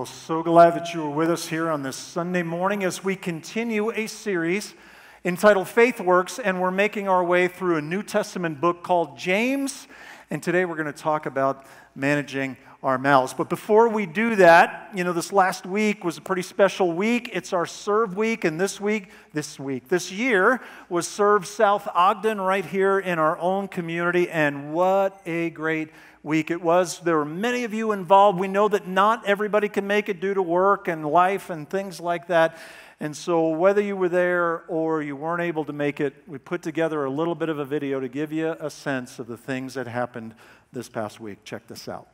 so glad that you are with us here on this Sunday morning as we continue a series entitled Faith Works, and we're making our way through a New Testament book called James, and today we're going to talk about managing our mouths. But before we do that, this last week was a pretty special week. It's our Serve Week, and this year was Serve South Ogden right here in our own community, and what a great week it was. There were many of you involved. We know that not everybody can make it due to work and life and things like that. And so whether you were there or you weren't able to make it, we put together a little bit of a video to give you a sense of the things that happened this past week. Check this out.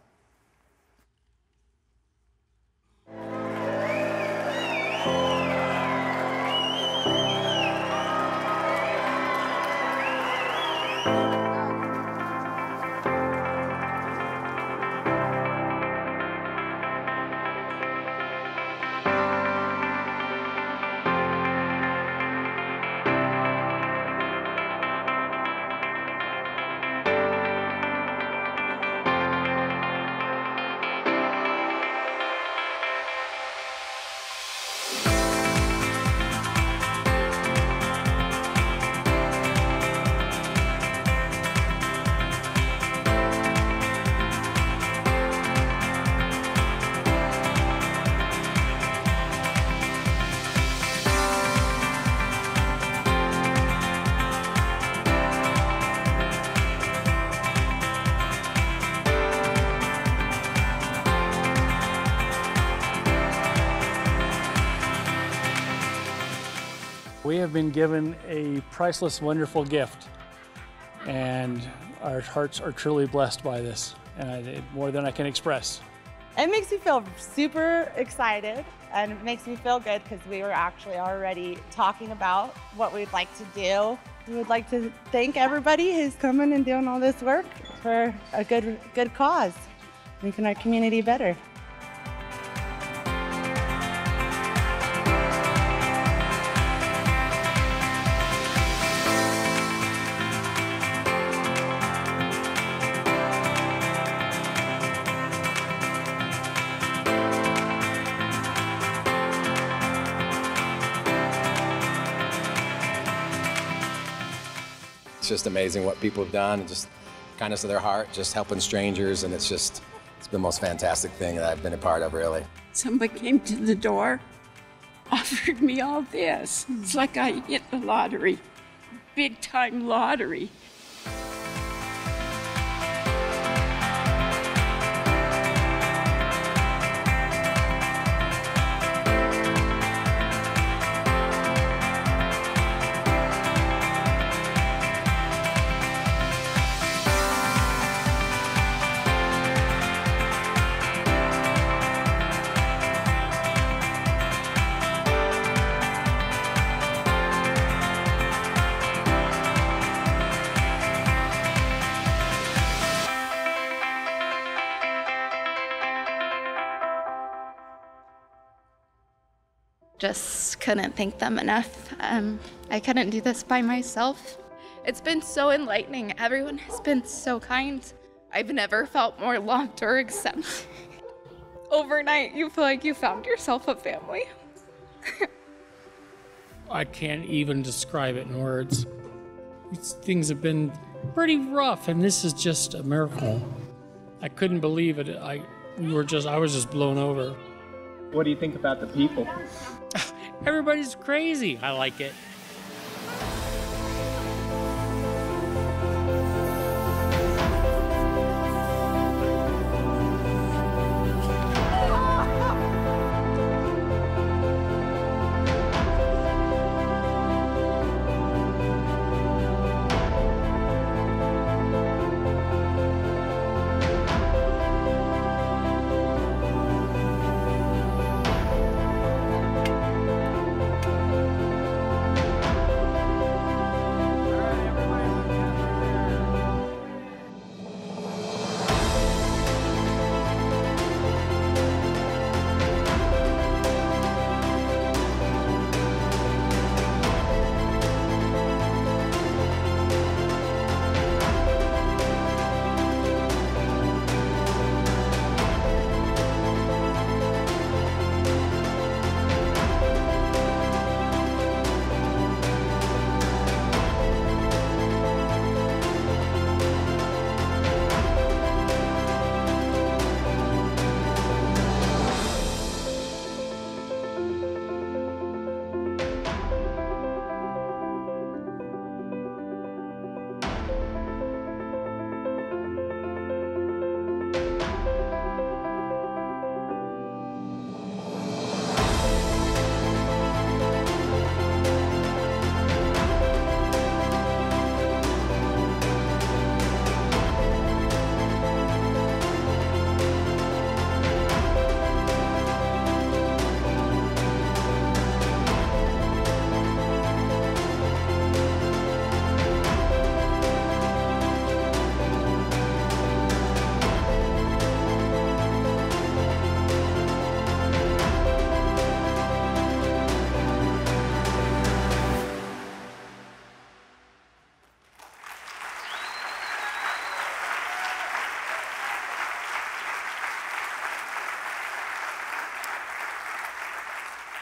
We have been given a priceless, wonderful gift, and our hearts are truly blessed by this, and more than I can express. It makes me feel super excited, and it makes me feel good because we were actually already talking about what we'd like to do. We would like to thank everybody who's coming and doing all this work for a good cause, making our community better. It's just amazing what people have done, and just kindness of their heart, just helping strangers, and it's the most fantastic thing that I've been a part of, really. Somebody came to the door, offered me all this. It's like I hit the lottery, big time lottery. Just couldn't thank them enough. I couldn't do this by myself. It's been so enlightening. Everyone has been so kind. I've never felt more loved or accepted. Overnight, you feel like you found yourself a family. I can't even describe it in words. Things have been pretty rough, and this is just a miracle. I couldn't believe it. I was just blown over. What do you think about the people? Everybody's crazy. I like it.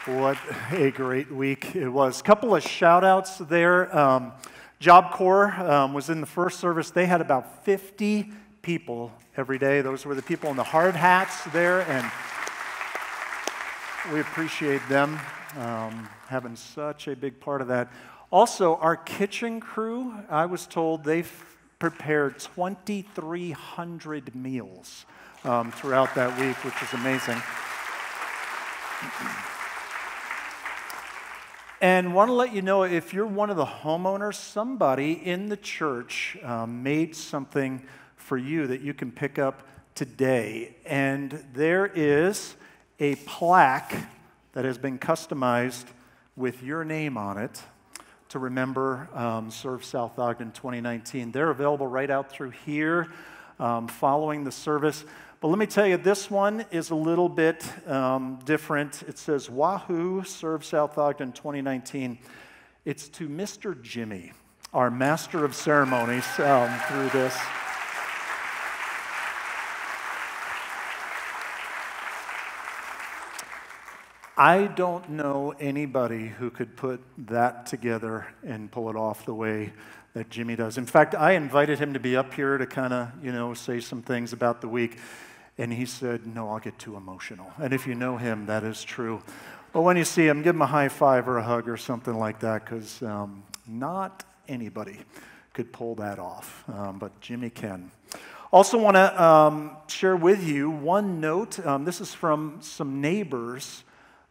What a great week it was. A couple of shout outs there. Job Corps was in the first service. They had about 50 people every day. Those were the people in the hard hats there, and we appreciate them having such a big part of that. Also, our kitchen crew, I was told they've prepared 2,300 meals throughout that week, which is amazing. And want to let you know, if you're one of the homeowners, somebody in the church made something for you that you can pick up today. And there is a plaque that has been customized with your name on it to remember Serve South Ogden 2019. They're available right out through here following the service. But let me tell you, this one is a little bit different. It says, Wahoo, Serve South Ogden 2019. It's to Mr. Jimmy, our master of ceremonies through this. I don't know anybody who could put that together and pull it off the way that Jimmy does. In fact, I invited him to be up here to kind of, say some things about the week. And he said, no, I'll get too emotional. And if you know him, that is true. But when you see him, give him a high five or a hug or something like that, because not anybody could pull that off. But Jimmy can. Also want to share with you one note. This is from some neighbors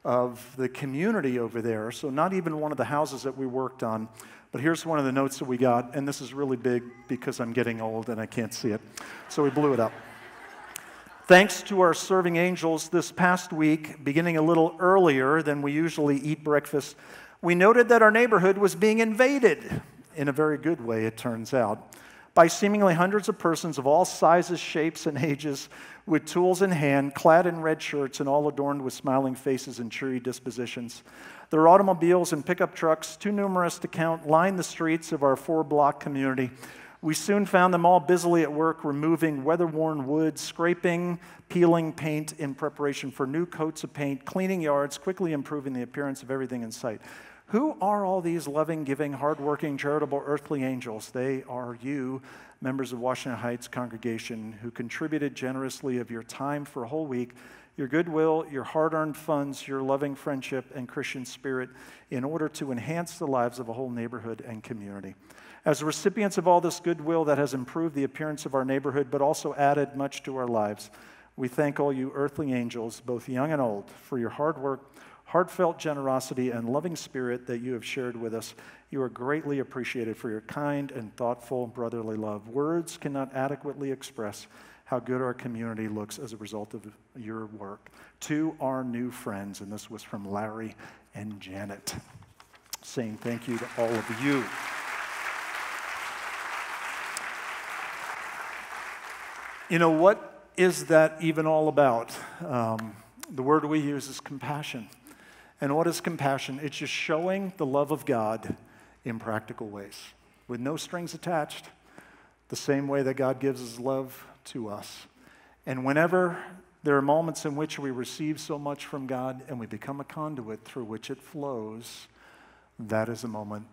of the community over there. So not even one of the houses that we worked on. But here's one of the notes that we got. And this is really big because I'm getting old and I can't see it. So we blew it up. Thanks to our serving angels this past week, beginning a little earlier than we usually eat breakfast, we noted that our neighborhood was being invaded, in a very good way, it turns out, by seemingly hundreds of persons of all sizes, shapes, and ages, with tools in hand, clad in red shirts, and all adorned with smiling faces and cheery dispositions. Their automobiles and pickup trucks, too numerous to count, lined the streets of our 4-block community. We soon found them all busily at work removing weather-worn wood, scraping, peeling paint in preparation for new coats of paint, cleaning yards, quickly improving the appearance of everything in sight. Who are all these loving, giving, hardworking, charitable earthly angels? They are you, members of Washington Heights congregation, who contributed generously of your time for a whole week, your goodwill, your hard-earned funds, your loving friendship and Christian spirit in order to enhance the lives of a whole neighborhood and community. As recipients of all this goodwill that has improved the appearance of our neighborhood but also added much to our lives, we thank all you earthly angels, both young and old, for your hard work, heartfelt generosity, and loving spirit that you have shared with us. You are greatly appreciated for your kind and thoughtful brotherly love. Words cannot adequately express how good our community looks as a result of your work. To our new friends, and this was from Larry and Janet, saying thank you to all of you. You know, what is that even all about? The word we use is compassion. And what is compassion? It's just showing the love of God in practical ways, with no strings attached, the same way that God gives his love to us. And whenever there are moments in which we receive so much from God and we become a conduit through which it flows, that is a moment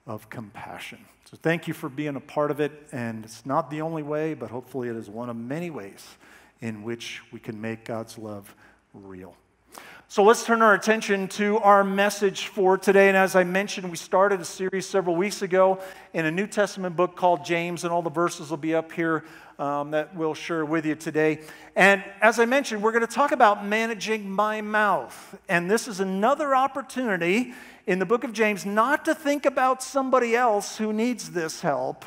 of compassion. So thank you for being a part of it, and it's not the only way, but hopefully it is one of many ways in which we can make God's love real. So let's turn our attention to our message for today. And as I mentioned, we started a series several weeks ago in a New Testament book called James, and all the verses will be up here that we'll share with you today. And as I mentioned, we're going to talk about managing my mouth. And this is another opportunity in the book of James not to think about somebody else who needs this help.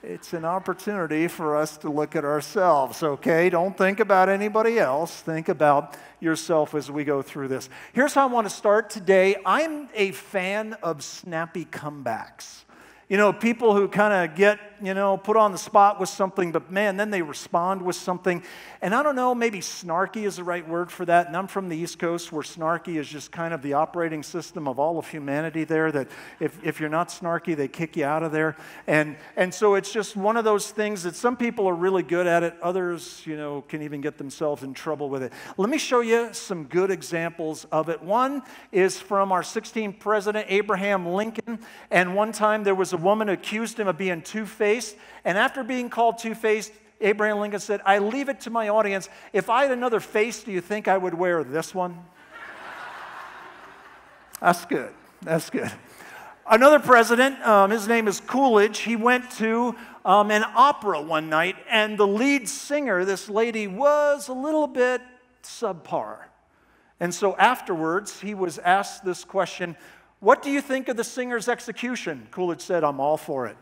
It's an opportunity for us to look at ourselves, okay? Don't think about anybody else. Think about yourself as we go through this. Here's how I want to start today. I'm a fan of snappy comebacks. You know, people who kind of get put on the spot with something, but man, then they respond with something. And I don't know, maybe snarky is the right word for that. And I'm from the East Coast where snarky is just kind of the operating system of all of humanity there, that if you're not snarky, they kick you out of there. And so it's just one of those things that some people are really good at it. Others, can even get themselves in trouble with it. Let me show you some good examples of it. One is from our 16th president, Abraham Lincoln. And one time there was a woman who accused him of being two-faced. And after being called two-faced, Abraham Lincoln said, I leave it to my audience. If I had another face, do you think I would wear this one? That's good. That's good. Another president, his name is Coolidge, he went to an opera one night, and the lead singer, this lady, was a little bit subpar. And so afterwards, he was asked this question, what do you think of the singer's execution? Coolidge said, I'm all for it.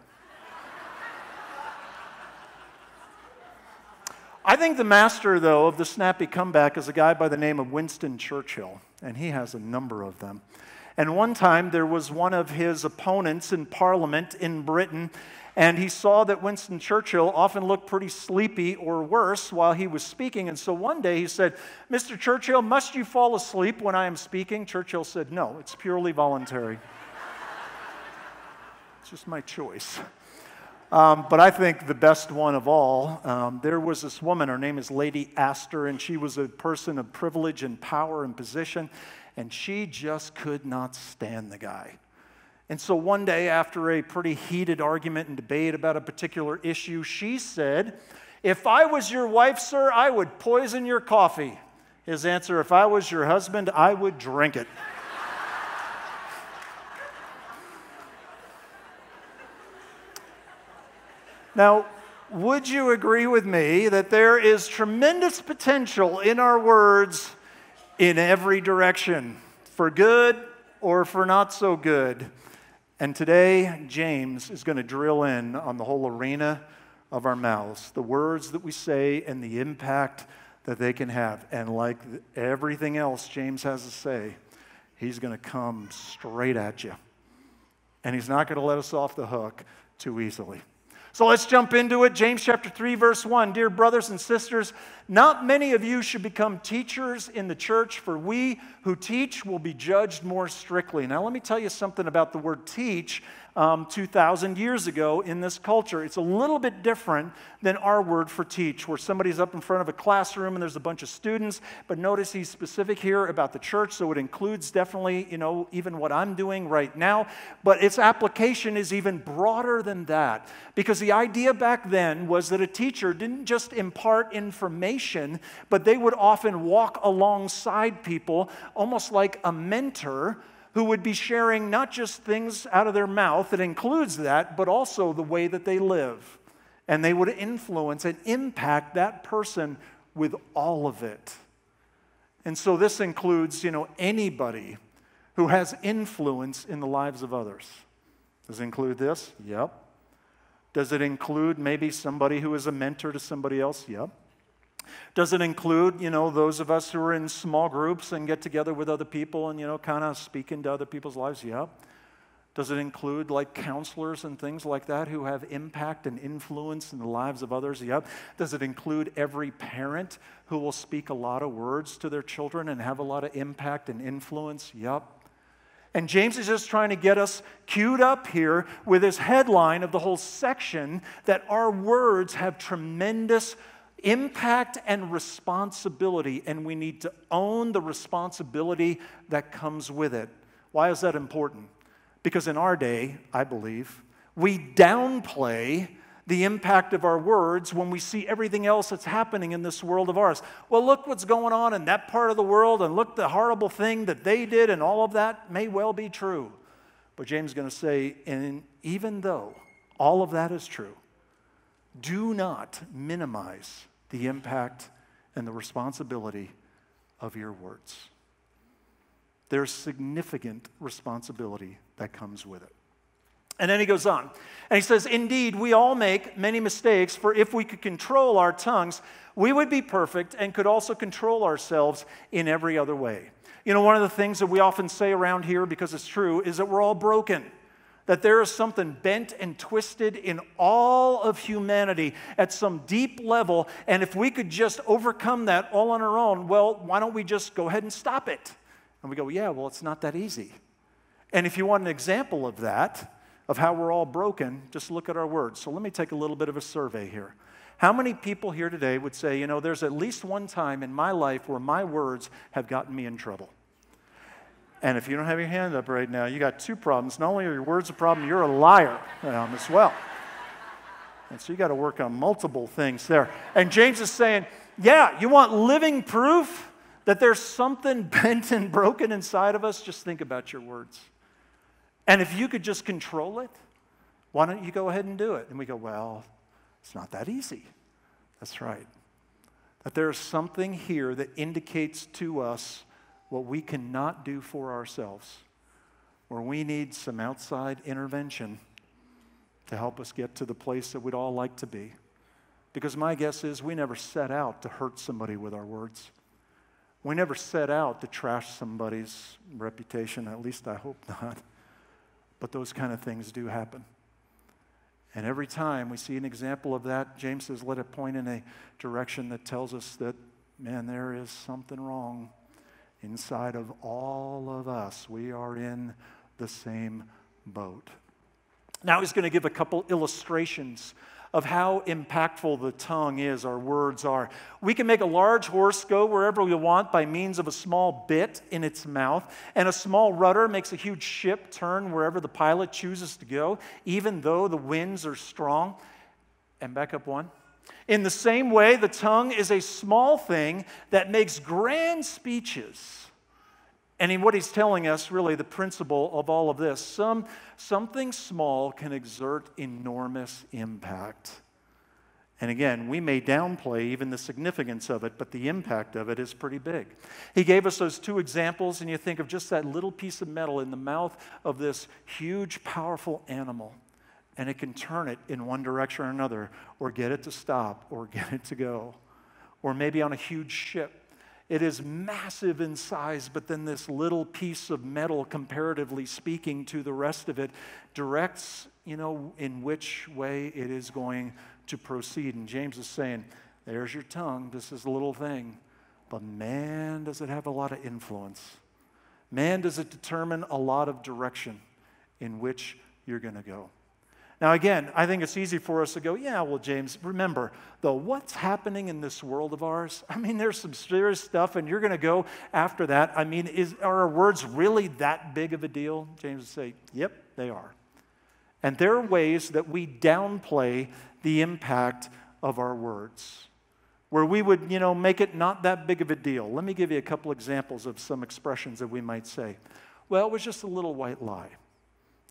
I think the master, though, of the snappy comeback is a guy by the name of Winston Churchill, and he has a number of them. And one time, there was one of his opponents in Parliament in Britain, and he saw that Winston Churchill often looked pretty sleepy or worse while he was speaking. And so one day he said, Mr. Churchill, must you fall asleep when I am speaking? Churchill said, no, it's purely voluntary. It's just my choice. But I think the best one of all, there was this woman, her name is Lady Astor, and she was a person of privilege and power and position, and she just could not stand the guy. And so one day, after a pretty heated argument and debate about a particular issue, she said, if I was your wife, sir, I would poison your coffee. His answer, if I was your husband, I would drink it. Now, would you agree with me that there is tremendous potential in our words in every direction, for good or for not so good? And today, James is going to drill in on the whole arena of our mouths, the words that we say and the impact that they can have. And like everything else James has to say, he's going to come straight at you. And he's not going to let us off the hook too easily. So let's jump into it. James chapter 3, verse 1. Dear brothers and sisters, not many of you should become teachers in the church, for we who teach will be judged more strictly. Now, let me tell you something about the word teach 2,000 years ago in this culture. It's a little bit different than our word for teach, where somebody's up in front of a classroom and there's a bunch of students. But notice he's specific here about the church, so it includes definitely, even what I'm doing right now. But its application is even broader than that, because the idea back then was that a teacher didn't just impart information, but they would often walk alongside people, almost like a mentor, who would be sharing not just things out of their mouth, that includes that, but also the way that they live. And they would influence and impact that person with all of it. And so this includes, anybody who has influence in the lives of others. Does it include this? Yep. Does it include maybe somebody who is a mentor to somebody else? Yep. Does it include, those of us who are in small groups and get together with other people and, kind of speak into other people's lives? Yep. Does it include like counselors and things like that who have impact and influence in the lives of others? Yep. Does it include every parent who will speak a lot of words to their children and have a lot of impact and influence? Yep. And James is just trying to get us queued up here with his headline of the whole section, that our words have tremendous impact and responsibility, and we need to own the responsibility that comes with it. Why is that important? Because in our day, I believe, we downplay the impact of our words when we see everything else that's happening in this world of ours. Well, look what's going on in that part of the world, and look the horrible thing that they did, and all of that may well be true. But James is going to say, and even though all of that is true, do not minimize the impact and the responsibility of your words. There's significant responsibility that comes with it. And then he goes on, and he says, indeed, we all make many mistakes, for if we could control our tongues, we would be perfect and could also control ourselves in every other way. One of the things that we often say around here, because it's true, is that we're all broken. that there is something bent and twisted in all of humanity at some deep level, and if we could just overcome that all on our own, well, why don't we just go ahead and stop it? And we go, yeah, well, it's not that easy. And if you want an example of that, of how we're all broken, just look at our words. So let me take a little bit of a survey here. How many people here today would say, you know, there's at least one time in my life where my words have gotten me in trouble? And if you don't have your hand up right now, you got two problems. Not only are your words a problem, you're a liar as well. And so you got to work on multiple things there. And James is saying, yeah, you want living proof that there's something bent and broken inside of us? Just think about your words. And if you could just control it, why don't you go ahead and do it? And we go, well, it's not that easy. That's right. That there's something here that indicates to us what we cannot do for ourselves, where we need some outside intervention to help us get to the place that we'd all like to be. Because my guess is we never set out to hurt somebody with our words. We never set out to trash somebody's reputation, at least I hope not. But those kind of things do happen. And every time we see an example of that, James says, let it point in a direction that tells us that, man, there is something wrong inside of all of us. We are in the same boat. Now he's going to give a couple illustrations of how impactful the tongue is, our words are. We can make a large horse go wherever we want by means of a small bit in its mouth, and a small rudder makes a huge ship turn wherever the pilot chooses to go, even though the winds are strong. And back up one. In the same way, the tongue is a small thing that makes grand speeches. And what he's telling us, really, the principle of all of this, something small can exert enormous impact. And again, we may downplay even the significance of it, but the impact of it is pretty big. He gave us those two examples, and you think of just that little piece of metal in the mouth of this huge, powerful animal. And it can turn it in one direction or another, or get it to stop, or get it to go. Or maybe on a huge ship. It is massive in size, but then this little piece of metal, comparatively speaking to the rest of it, directs, in which way it is going to proceed. And James is saying, there's your tongue, this is a little thing, but man, does it have a lot of influence. Man, does it determine a lot of direction in which you're going to go. Now again, I think it's easy for us to go, yeah, well, James, remember, though, what's happening in this world of ours? I mean, there's some serious stuff, and you're going to go after that. I mean, are our words really that big of a deal? James would say, yep, they are. And there are ways that we downplay the impact of our words, where we would, make it not that big of a deal. Let me give you a couple examples of some expressions that we might say. Well, it was just a little white lie.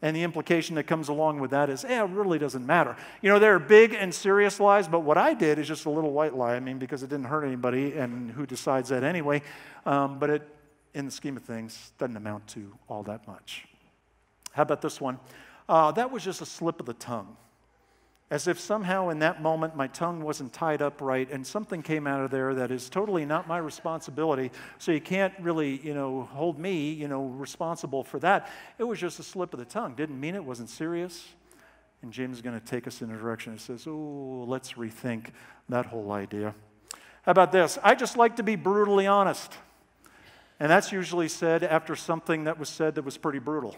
And the implication that comes along with that is, it really doesn't matter. There are big and serious lies, but what I did is just a little white lie. I mean, because it didn't hurt anybody, and who decides that anyway? But it, in the scheme of things, doesn't amount to all that much. How about this one? That was just a slip of the tongue. As if somehow in that moment my tongue wasn't tied up right and something came out of there that is totally not my responsibility, so you can't really, hold me, responsible for that. It was just a slip of the tongue. Didn't mean it, wasn't serious. And James is going to take us in a direction that says, let's rethink that whole idea. How about this? I just like to be brutally honest. And that's usually said after something that was said that was pretty brutal.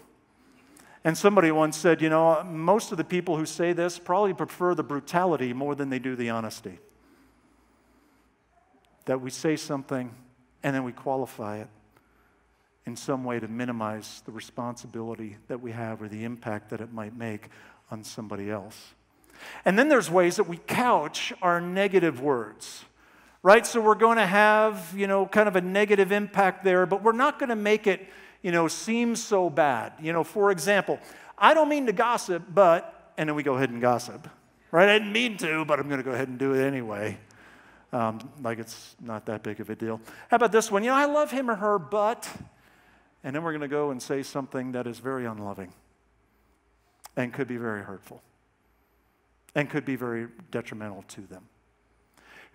And somebody once said, most of the people who say this probably prefer the brutality more than they do the honesty. That we say something and then we qualify it in some way to minimize the responsibility that we have or the impact that it might make on somebody else. And then there's ways that we couch our negative words. Right? So we're going to have, kind of a negative impact there, but we're not going to make it seems so bad. For example, I don't mean to gossip, but, and then we go ahead and gossip. Right? I didn't mean to, but I'm going to go ahead and do it anyway. Like it's not that big of a deal. How about this one? I love him or her, but, and then we're going to go and say something that is very unloving and could be very hurtful and could be very detrimental to them.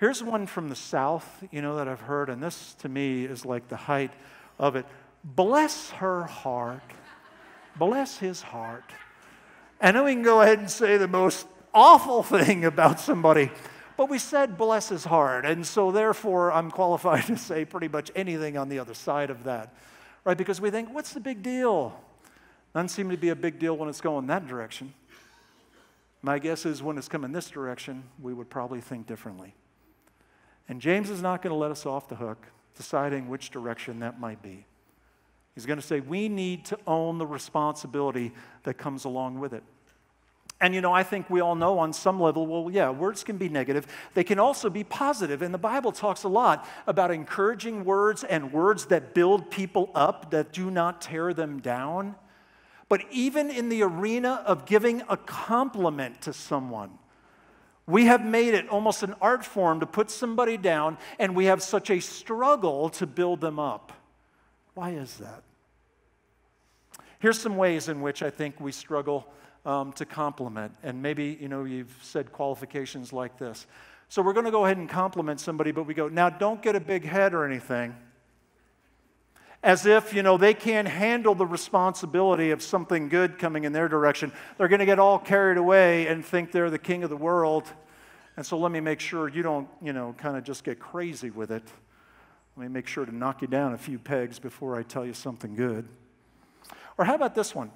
Here's one from the South, that I've heard, and this to me is like the height of it. Bless her heart, bless his heart. And then we can go ahead and say the most awful thing about somebody. But we said bless his heart. And so therefore, I'm qualified to say pretty much anything on the other side of that. Right? Because we think, what's the big deal? Doesn't seem to be a big deal when it's going that direction. My guess is when it's coming this direction, we would probably think differently. And James is not going to let us off the hook, deciding which direction that might be. He's going to say we need to own the responsibility that comes along with it. And I think we all know on some level, well, yeah, words can be negative. They can also be positive. And the Bible talks a lot about encouraging words and words that build people up, that do not tear them down. But even in the arena of giving a compliment to someone, we have made it almost an art form to put somebody down, and we have such a struggle to build them up. Why is that? Here's some ways in which I think we struggle to compliment. And maybe, you've said qualifications like this. So we're going to go ahead and compliment somebody, but we go, now don't get a big head or anything. As if, they can't handle the responsibility of something good coming in their direction. They're going to get all carried away and think they're the king of the world. And so let me make sure you don't, kind of just get crazy with it. Let me make sure to knock you down a few pegs before I tell you something good. Or how about this one?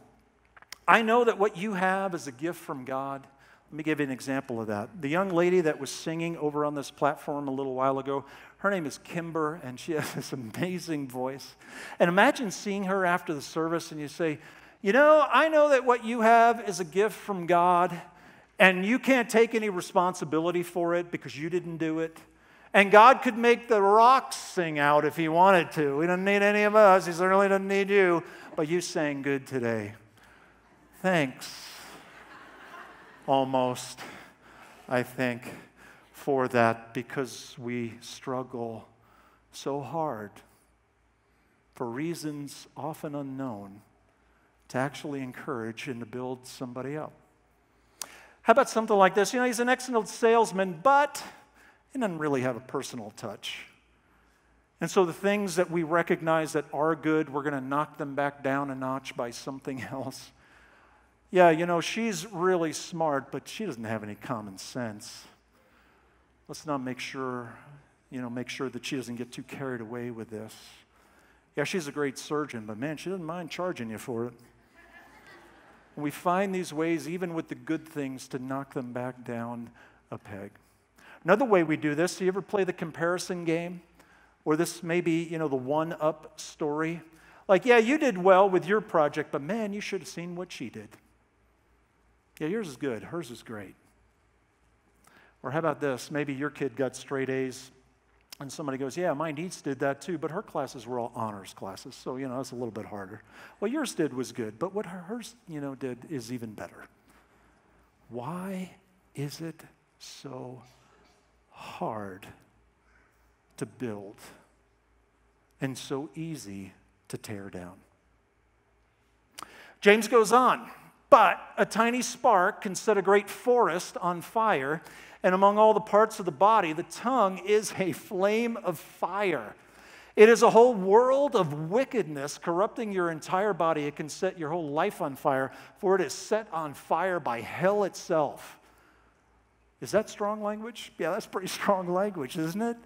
I know that what you have is a gift from God. Let me give you an example of that. The young lady that was singing over on this platform a little while ago, her name is Kimber, and she has this amazing voice. And imagine seeing her after the service, and you say, I know that what you have is a gift from God, and you can't take any responsibility for it because you didn't do it. And God could make the rocks sing out if he wanted to. He doesn't need any of us. He certainly doesn't need you. But you sang good today. Thanks. Almost, I think, for that, because we struggle so hard for reasons often unknown to actually encourage and to build somebody up. How about something like this? He's an excellent salesman, but he doesn't really have a personal touch. And so the things that we recognize that are good, we're going to knock them back down a notch by something else. Yeah, she's really smart, but she doesn't have any common sense. Let's not make sure that she doesn't get too carried away with this. Yeah, she's a great surgeon, but man, she doesn't mind charging you for it. And we find these ways, even with the good things, to knock them back down a peg. Another way we do this, do you ever play the comparison game? Or this may be, the one-up story. Like, yeah, you did well with your project, but man, you should have seen what she did. Yeah, yours is good. Hers is great. Or how about this? Maybe your kid got straight A's, and somebody goes, yeah, my niece did that too, but her classes were all honors classes, so, it's a little bit harder. Well, yours was good, but what hers, did is even better. Why is it so hard to build and so easy to tear down? James goes on. But a tiny spark can set a great forest on fire, and among all the parts of the body, the tongue is a flame of fire. It is a whole world of wickedness corrupting your entire body. It can set your whole life on fire, for it is set on fire by hell itself. Is that strong language? Yeah, that's pretty strong language, isn't it?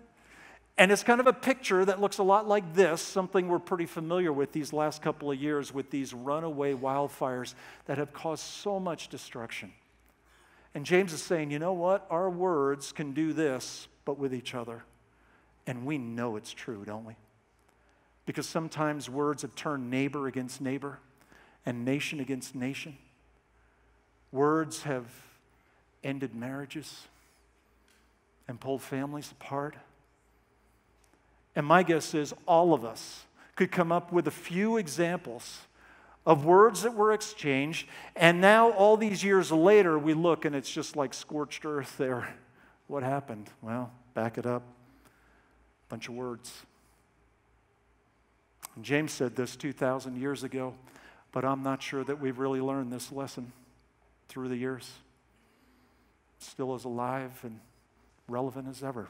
And it's kind of a picture that looks a lot like this, something we're pretty familiar with these last couple of years with these runaway wildfires that have caused so much destruction. And James is saying, you know what? Our words can do this, but with each other. And we know it's true, don't we? Because sometimes words have turned neighbor against neighbor and nation against nation. Words have ended marriages and pulled families apart. And my guess is all of us could come up with a few examples of words that were exchanged, and now all these years later we look and it's just like scorched earth there. What happened? Well, back it up. Bunch of words. And James said this 2,000 years ago, but I'm not sure that we've really learned this lesson through the years. Still as alive and relevant as ever.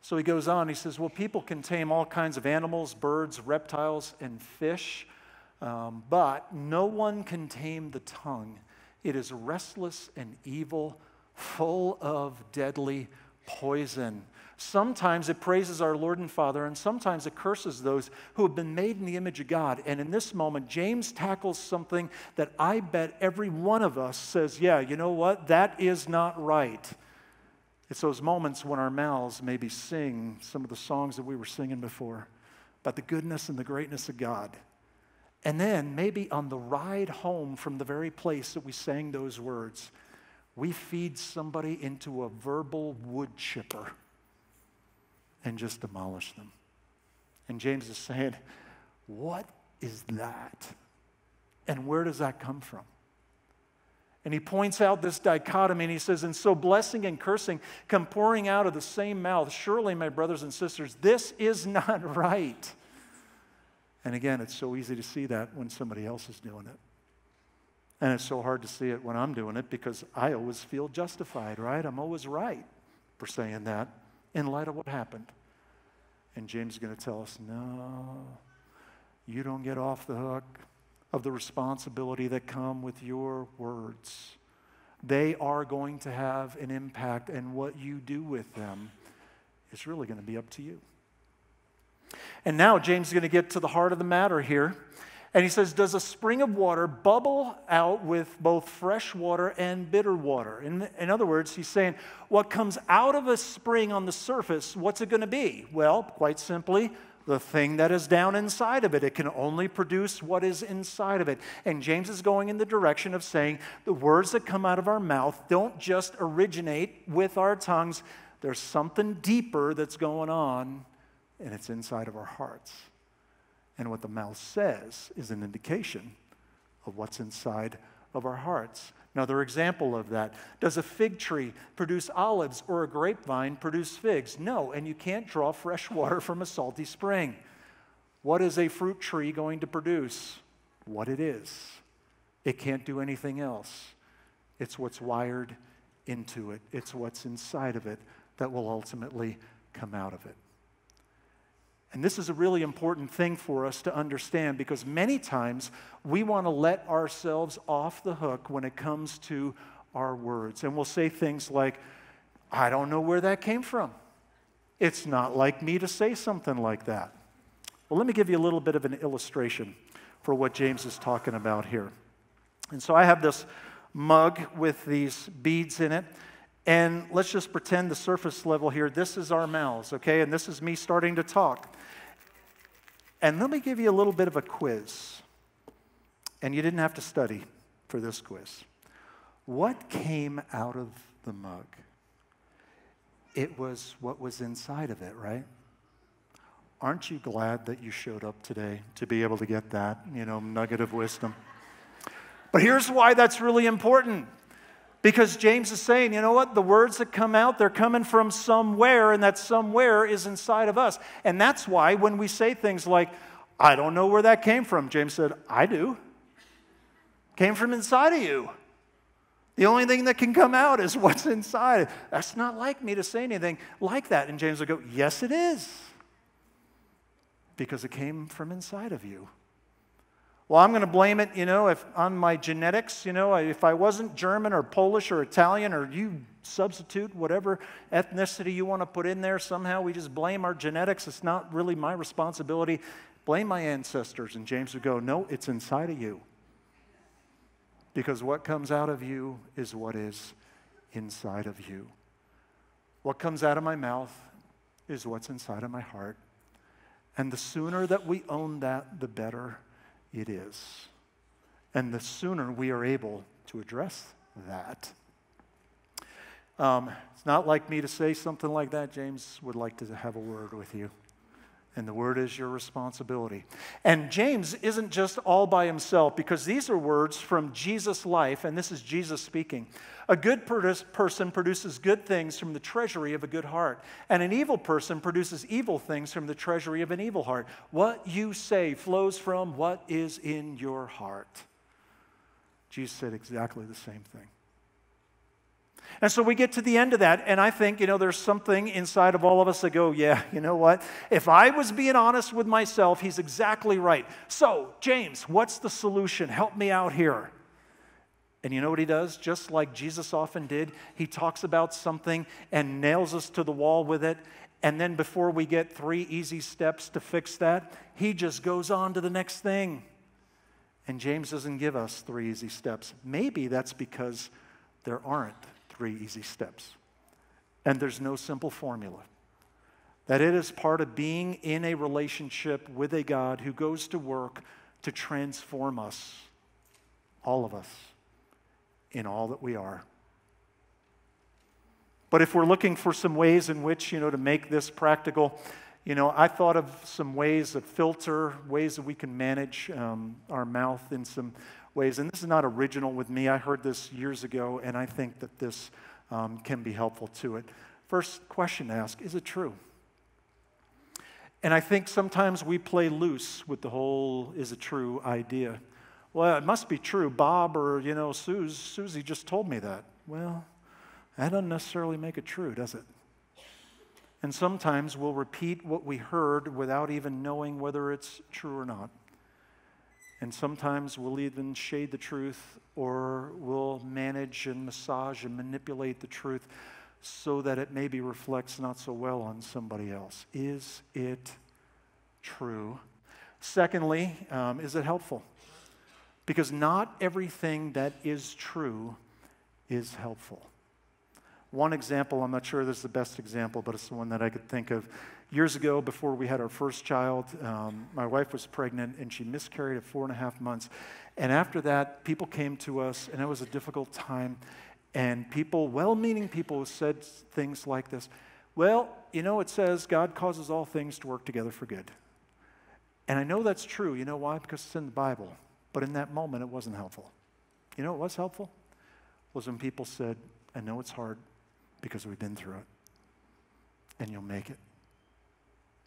So he goes on, he says, well, people can tame all kinds of animals, birds, reptiles, and fish, But no one can tame the tongue. It is restless and evil, full of deadly poison. Sometimes it praises our Lord and Father, and sometimes it curses those who have been made in the image of God. And in this moment, James tackles something that I bet every one of us says, yeah, you know what? That is not right. It's those moments when our mouths maybe sing some of the songs that we were singing before about the goodness and the greatness of God. And then maybe on the ride home from the very place that we sang those words, we feed somebody into a verbal wood chipper and just demolish them. And James is saying, what is that? And where does that come from? And he points out this dichotomy, and he says, and so blessing and cursing come pouring out of the same mouth. Surely, my brothers and sisters, this is not right. And again, it's so easy to see that when somebody else is doing it. And it's so hard to see it when I'm doing it because I always feel justified, right? I'm always right for saying that in light of what happened. And James is going to tell us, no, you don't get off the hook of the responsibility that come with your words. They are going to have an impact, and what you do with them is really going to be up to you. And now James is going to get to the heart of the matter here. And he says, does a spring of water bubble out with both fresh water and bitter water? In other words, he's saying, what comes out of a spring on the surface, what's it going to be? Well, quite simply, the thing that is down inside of it. It can only produce what is inside of it. And James is going in the direction of saying the words that come out of our mouth don't just originate with our tongues. There's something deeper that's going on, and it's inside of our hearts. And what the mouth says is an indication of what's inside of our hearts. Another example of that, does a fig tree produce olives or a grapevine produce figs? No, and you can't draw fresh water from a salty spring. What is a fruit tree going to produce? What it is. It can't do anything else. It's what's wired into it. It's what's inside of it that will ultimately come out of it. And this is a really important thing for us to understand because many times we want to let ourselves off the hook when it comes to our words. And we'll say things like, I don't know where that came from. It's not like me to say something like that. Well, let me give you a little bit of an illustration for what James is talking about here. And so I have this mug with these beads in it. And let's just pretend the surface level here, this is our mouths, okay? And this is me starting to talk. And let me give you a little bit of a quiz. And you didn't have to study for this quiz. What came out of the mug? It was what was inside of it, right? Aren't you glad that you showed up today to be able to get that, nugget of wisdom? But here's why that's really important. Because James is saying, you know what? The words that come out, they're coming from somewhere, and that somewhere is inside of us. And that's why when we say things like, I don't know where that came from, James said, I do. Came from inside of you. The only thing that can come out is what's inside. That's not like me to say anything like that. And James would go, yes, it is. Because it came from inside of you. Well, I'm going to blame it, if on my genetics, if I wasn't German or Polish or Italian, or you substitute whatever ethnicity you want to put in there, somehow we just blame our genetics. It's not really my responsibility. Blame my ancestors. And James would go, no, it's inside of you. Because what comes out of you is what is inside of you. What comes out of my mouth is what's inside of my heart. And the sooner that we own that, the better it is. And the sooner we are able to address that. It's not like me to say something like that. James would like to have a word with you. And the word is your responsibility. And James isn't just all by himself, because these are words from Jesus' life, and this is Jesus speaking. A good person produces good things from the treasury of a good heart, and an evil person produces evil things from the treasury of an evil heart. What you say flows from what is in your heart. Jesus said exactly the same thing. And so we get to the end of that, and I think, there's something inside of all of us that go, yeah, you know what? If I was being honest with myself, he's exactly right. So, James, what's the solution? Help me out here. And you know what he does? Just like Jesus often did, he talks about something and nails us to the wall with it. And then before we get 3 easy steps to fix that, he just goes on to the next thing. And James doesn't give us 3 easy steps. Maybe that's because there aren't 3 easy steps. And there's no simple formula. That it is part of being in a relationship with a God who goes to work to transform us, all of us, in all that we are. But if we're looking for some ways in which, to make this practical, I thought of some ways of filter, ways that we can manage our mouth in some ways. And this is not original with me. I heard this years ago, and I think that this can be helpful to it. First question to ask, is it true? And I think sometimes we play loose with the whole is it true idea. Well, it must be true. Bob or, Susie just told me that. Well, that doesn't necessarily make it true, does it? And sometimes we'll repeat what we heard without even knowing whether it's true or not. And sometimes we'll even shade the truth, or we'll manage and massage and manipulate the truth so that it maybe reflects not so well on somebody else. Is it true? Secondly, is it helpful? Because not everything that is true is helpful. One example, I'm not sure this is the best example, but it's the one that I could think of. Years ago, before we had our first child, my wife was pregnant and she miscarried at 4.5 months. And after that, people came to us, and it was a difficult time. And people, well-meaning people, said things like this. Well, it says God causes all things to work together for good. And I know that's true. You know why? Because it's in the Bible. But in that moment, it wasn't helpful. You know what was helpful? Was when people said, I know it's hard because we've been through it. And you'll make it.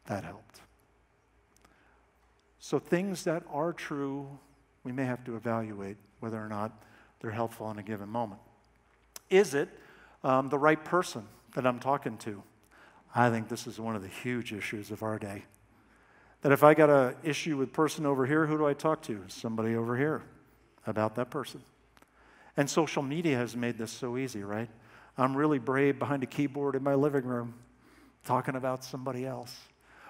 That helped. So things that are true, we may have to evaluate whether or not they're helpful in a given moment. Is it the right person that I'm talking to? I think this is one of the huge issues of our day. That if I got an issue with person over here, who do I talk to? Somebody over here about that person. And social media has made this so easy, right? I'm really brave behind a keyboard in my living room talking about somebody else.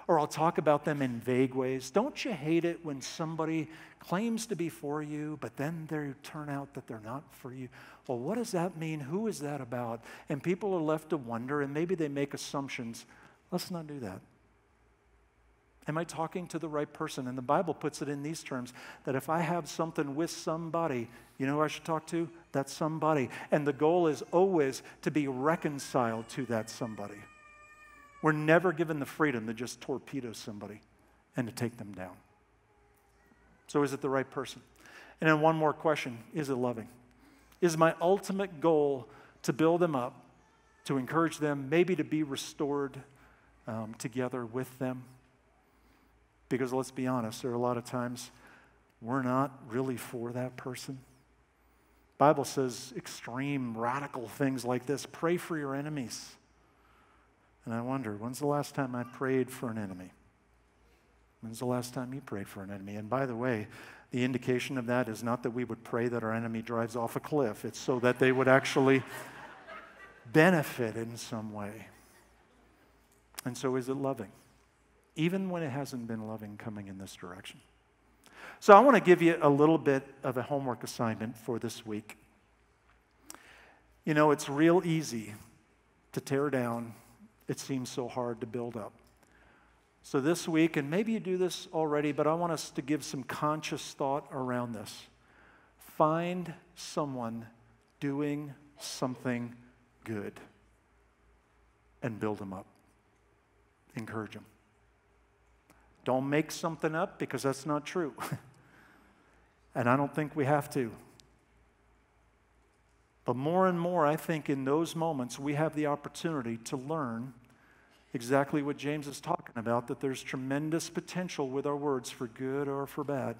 Or I'll talk about them in vague ways. Don't you hate it when somebody claims to be for you, but then they turn out that they're not for you? Well, what does that mean? Who is that about? And people are left to wonder, and maybe they make assumptions. Let's not do that. Am I talking to the right person? And the Bible puts it in these terms, that if I have something with somebody, you know who I should talk to? That's somebody. And the goal is always to be reconciled to that somebody. We're never given the freedom to just torpedo somebody and to take them down. So is it the right person? And then one more question, is it loving? Is my ultimate goal to build them up, to encourage them, maybe to be restored together with them? Because let's be honest, there are a lot of times we're not really for that person. The Bible says extreme, radical things like this. Pray for your enemies. And I wonder, when's the last time I prayed for an enemy? When's the last time you prayed for an enemy? And by the way, the indication of that is not that we would pray that our enemy drives off a cliff. It's so that they would actually benefit in some way. And so is it loving? Even when it hasn't been loving coming in this direction. So I want to give you a little bit of a homework assignment for this week. It's real easy to tear down. It seems so hard to build up. So this week, and maybe you do this already, but I want us to give some conscious thought around this. Find someone doing something good and build them up. Encourage them. Don't make something up, because that's not true. And I don't think we have to. But more and more, I think in those moments, we have the opportunity to learn exactly what James is talking about, that there's tremendous potential with our words for good or for bad.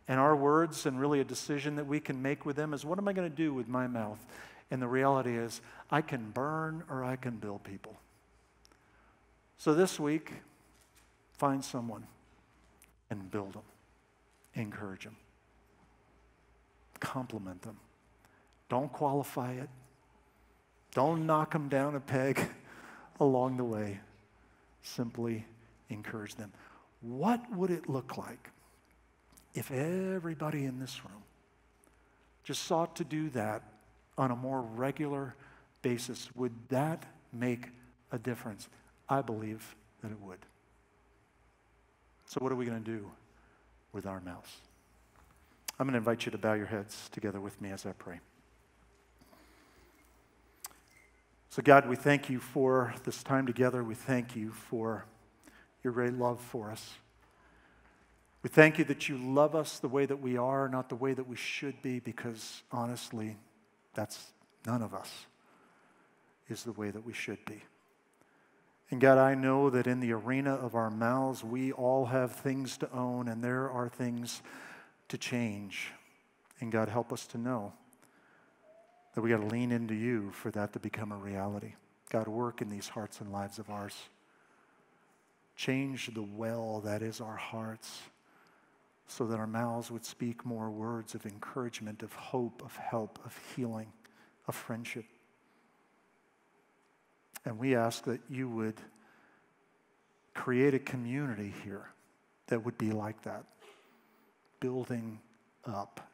And our words, and really a decision that we can make with them, is what am I going to do with my mouth? And the reality is, I can burn or I can build people. So this week, find someone and build them, encourage them, compliment them. Don't qualify it. Don't knock them down a peg along the way. Simply encourage them. What would it look like if everybody in this room just sought to do that on a more regular basis? Would that make a difference? I believe that it would. So what are we going to do with our mouths? I'm going to invite you to bow your heads together with me as I pray. So God, we thank you for this time together. We thank you for your great love for us. We thank you that you love us the way that we are, not the way that we should be, because honestly, that's none of us is the way that we should be. And God, I know that in the arena of our mouths, we all have things to own, and there are things to change. And God, help us to know that we got to lean into you for that to become a reality. God, work in these hearts and lives of ours. Change the well that is our hearts so that our mouths would speak more words of encouragement, of hope, of help, of healing, of friendship. And we ask that you would create a community here that would be like that, building up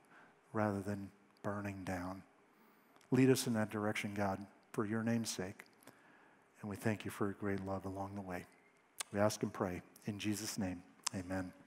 rather than burning down. Lead us in that direction, God, for your name's sake. And we thank you for your great love along the way. We ask and pray in Jesus' name, amen.